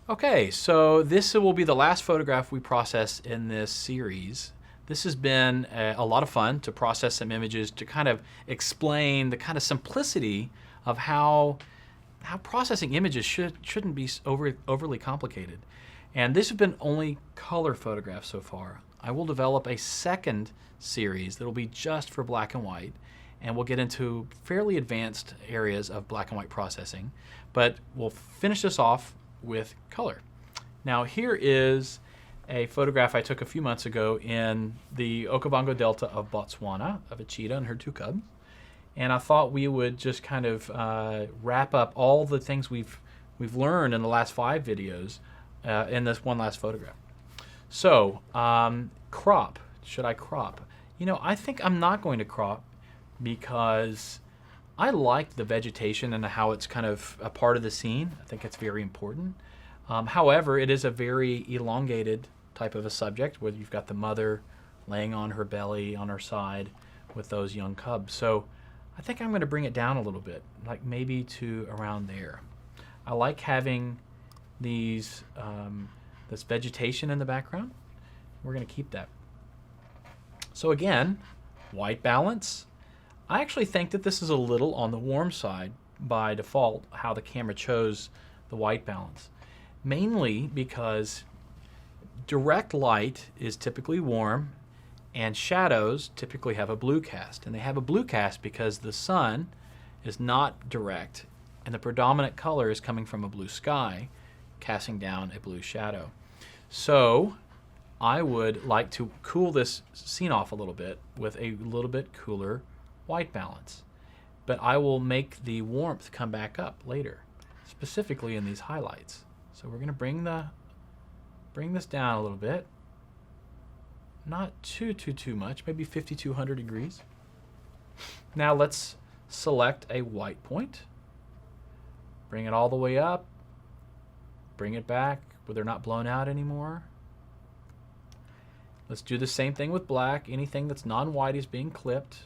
Okay, so this will be the last photograph we process in this series. This has been a lot of fun to process some images to kind of explain the kind of simplicity of how processing images shouldn't be overly complicated. And this has been only color photographs so far. I will develop a second series that will be just for black and white, and we'll get into fairly advanced areas of black and white processing. But we'll finish this off with color. Now here is a photograph I took a few months ago in the Okavango Delta of Botswana of a cheetah and her two cubs. And I thought we would just kind of wrap up all the things we've learned in the last 5 videos in this one last photograph. So crop. Should I crop? You know, I think I'm not going to crop because I like the vegetation and how it's kind of a part of the scene. I think it's very important. However, it is a very elongated type of a subject where you've got the mother laying on her belly on her side with those young cubs. So I think I'm going to bring it down a little bit, like maybe to around there. I like having these this vegetation in the background. We're going to keep that. So again, white balance. I actually think that this is a little on the warm side by default, how the camera chose the white balance. Mainly because direct light is typically warm and shadows typically have a blue cast. And they have a blue cast because the sun is not direct and the predominant color is coming from a blue sky, casting down a blue shadow. So I would like to cool this scene off a little bit with a little bit cooler white balance. But I will make the warmth come back up later, specifically in these highlights. So we're going to bring this down a little bit. Not too much, maybe 5200 degrees. Now let's select a white point. Bring it all the way up. Bring it back where they're not blown out anymore. Let's do the same thing with black. Anything that's non-white is being clipped.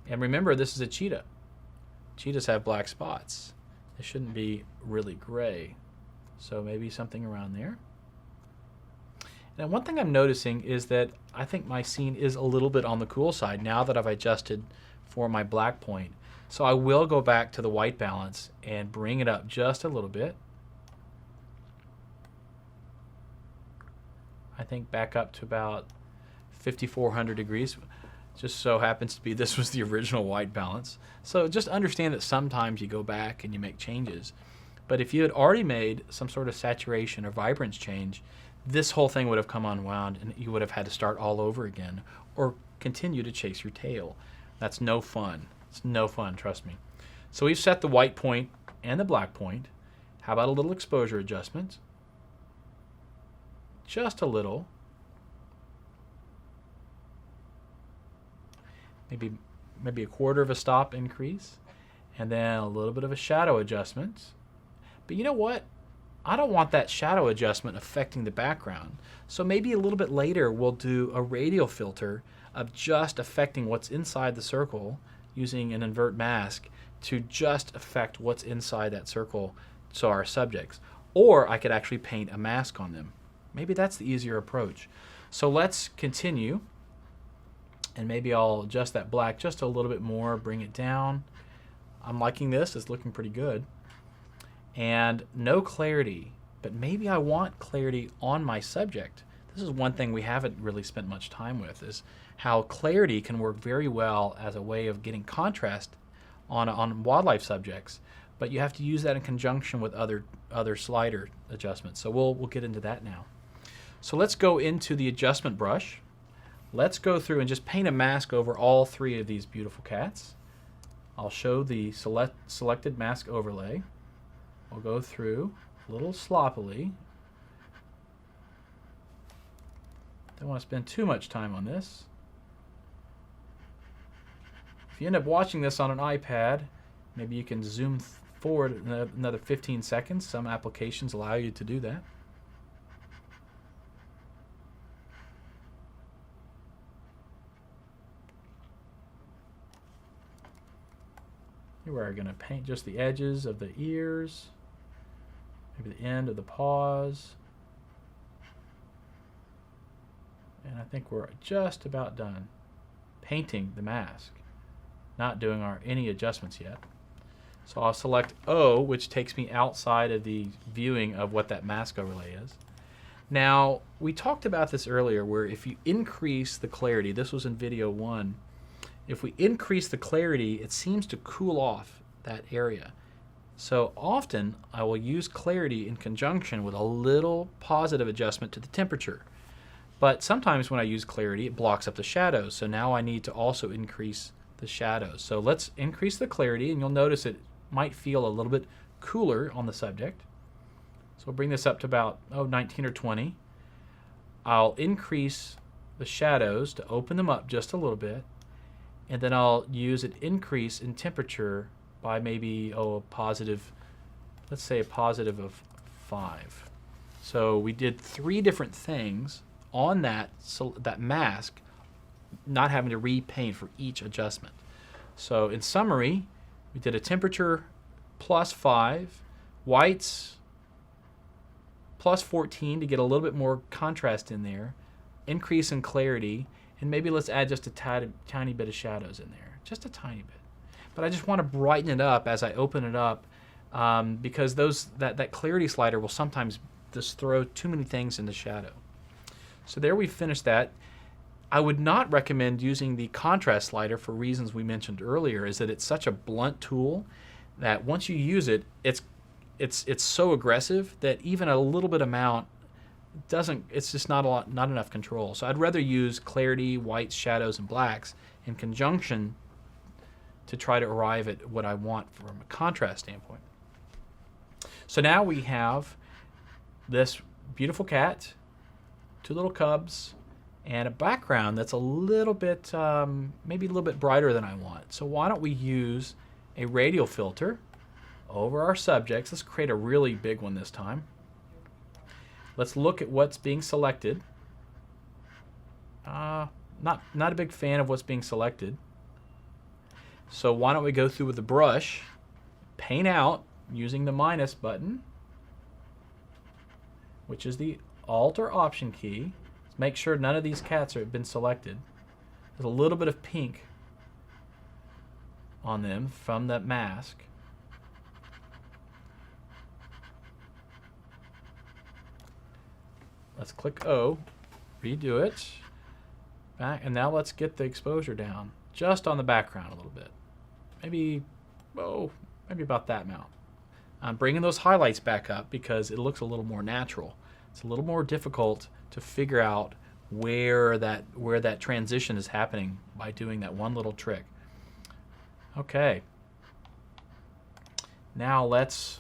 And remember, this is a cheetah. Cheetahs have black spots. It shouldn't be really gray. So maybe something around there. Now one thing I'm noticing is that I think my scene is a little bit on the cool side now that I've adjusted for my black point. So I will go back to the white balance and bring it up just a little bit. I think back up to about 5400 degrees. Just so happens to be this was the original white balance. So just understand that sometimes you go back and you make changes. But if you had already made some sort of saturation or vibrance change, this whole thing would have come unwound and you would have had to start all over again or continue to chase your tail. That's no fun. It's no fun, trust me. So we've set the white point and the black point. How about a little exposure adjustment? Just a little. Maybe a quarter of a stop increase, and then a little bit of a shadow adjustment. But you know what? I don't want that shadow adjustment affecting the background. So maybe a little bit later we'll do a radial filter of just affecting what's inside the circle using an invert mask to just affect what's inside that circle, so our subjects. Or I could actually paint a mask on them. Maybe that's the easier approach. So let's continue. And maybe I'll adjust that black just a little bit more, bring it down. I'm liking this, it's looking pretty good. And no clarity, but maybe I want clarity on my subject. This is one thing we haven't really spent much time with, is how clarity can work very well as a way of getting contrast on wildlife subjects, but you have to use that in conjunction with other slider adjustments. So we'll get into that now. So let's go into the adjustment brush. Let's go through and just paint a mask over all 3 of these beautiful cats. I'll show the selected mask overlay. We'll go through a little sloppily. Don't want to spend too much time on this. If you end up watching this on an iPad, maybe you can zoom forward another 15 seconds. Some applications allow you to do that. We're going to paint just the edges of the ears maybe the end of the pause. And I think we're just about done painting the mask, not doing any adjustments yet. So I'll select O, which takes me outside of the viewing of what that mask overlay is. Now, we talked about this earlier, where if you increase the clarity, this was in video 1, if we increase the clarity, it seems to cool off that area. So often, I will use clarity in conjunction with a little positive adjustment to the temperature. But sometimes when I use clarity, it blocks up the shadows. So now I need to also increase the shadows. So let's increase the clarity, and you'll notice it might feel a little bit cooler on the subject. So we'll bring this up to about 19 or 20. I'll increase the shadows to open them up just a little bit, and then I'll use an increase in temperature by maybe a positive, let's say a positive of 5. So we did 3 different things on that mask, not having to repaint for each adjustment. So in summary, we did a temperature plus 5, whites plus 14 to get a little bit more contrast in there, increase in clarity, and maybe let's add just a tiny bit of shadows in there, just a tiny bit. But I just want to brighten it up as I open it up, because that clarity slider will sometimes just throw too many things into shadow. So there we finished that. I would not recommend using the contrast slider for reasons we mentioned earlier, is that it's such a blunt tool that once you use it, it's so aggressive that even a little bit amount it's just not enough control. So I'd rather use clarity, whites, shadows, and blacks in conjunction to try to arrive at what I want from a contrast standpoint. So now we have this beautiful cat, 2 little cubs, and a background that's a little bit, maybe a little bit brighter than I want. So why don't we use a radial filter over our subjects. Let's create a really big one this time. Let's look at what's being selected. Not a big fan of what's being selected. So why don't we go through with the brush, paint out using the minus button, which is the Alt or Option key. Let's make sure none of these cats have been selected. There's a little bit of pink on them from that mask. Let's click O, redo it, back, and now let's get the exposure down just on the background a little bit. Maybe about that amount. I'm bringing those highlights back up because it looks a little more natural. It's a little more difficult to figure out where that transition is happening by doing that one little trick. Okay. Now let's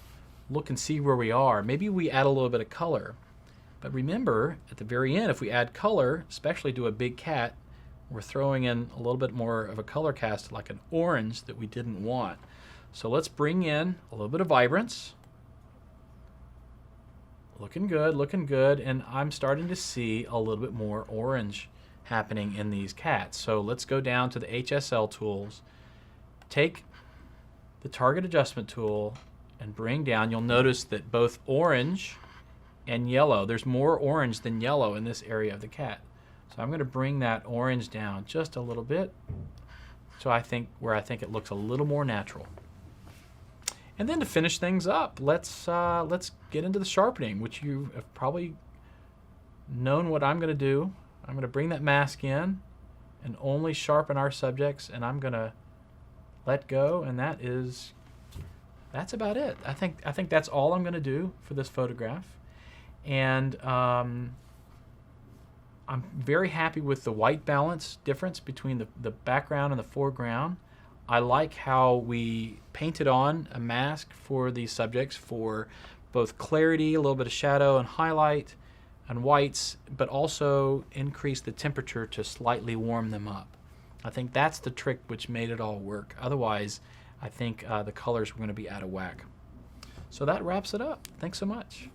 look and see where we are. Maybe we add a little bit of color. But remember, at the very end, if we add color, especially to a big cat, we're throwing in a little bit more of a color cast, like an orange that we didn't want. So let's bring in a little bit of vibrance. Looking good, looking good. And I'm starting to see a little bit more orange happening in these cats. So let's go down to the HSL tools, take the target adjustment tool, and bring down. You'll notice that both orange and yellow, there's more orange than yellow in this area of the cat. So I'm going to bring that orange down just a little bit, so I think it looks a little more natural. And then to finish things up, let's get into the sharpening, which you have probably known what I'm going to do. I'm going to bring that mask in and only sharpen our subjects, and I'm going to let go, and that's about it. I think that's all I'm going to do for this photograph. And I'm very happy with the white balance difference between the background and the foreground. I like how we painted on a mask for these subjects for both clarity, a little bit of shadow and highlight and whites, but also increase the temperature to slightly warm them up. I think that's the trick which made it all work. Otherwise, I think the colors were going to be out of whack. So that wraps it up. Thanks so much.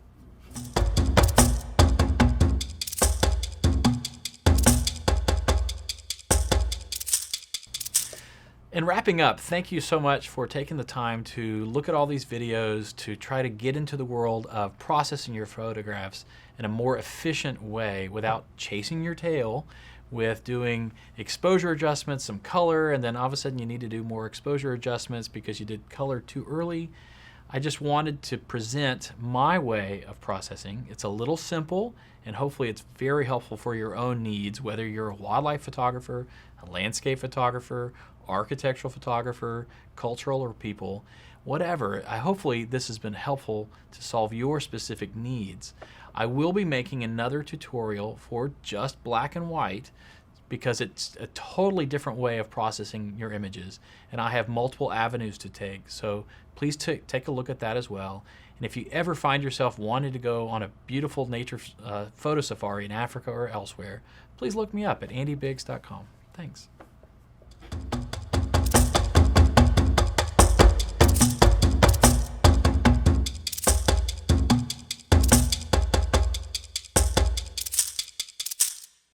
In wrapping up, thank you so much for taking the time to look at all these videos to try to get into the world of processing your photographs in a more efficient way without chasing your tail with doing exposure adjustments, some color, and then all of a sudden you need to do more exposure adjustments because you did color too early. I just wanted to present my way of processing. It's a little simple, and hopefully it's very helpful for your own needs, whether you're a wildlife photographer, a landscape photographer, architectural photographer, cultural or people, whatever. Hopefully this has been helpful to solve your specific needs. I will be making another tutorial for just black and white because it's a totally different way of processing your images, and I have multiple avenues to take. So please take a look at that as well. And if you ever find yourself wanting to go on a beautiful nature photo safari in Africa or elsewhere, please look me up at andybiggs.com. Thanks.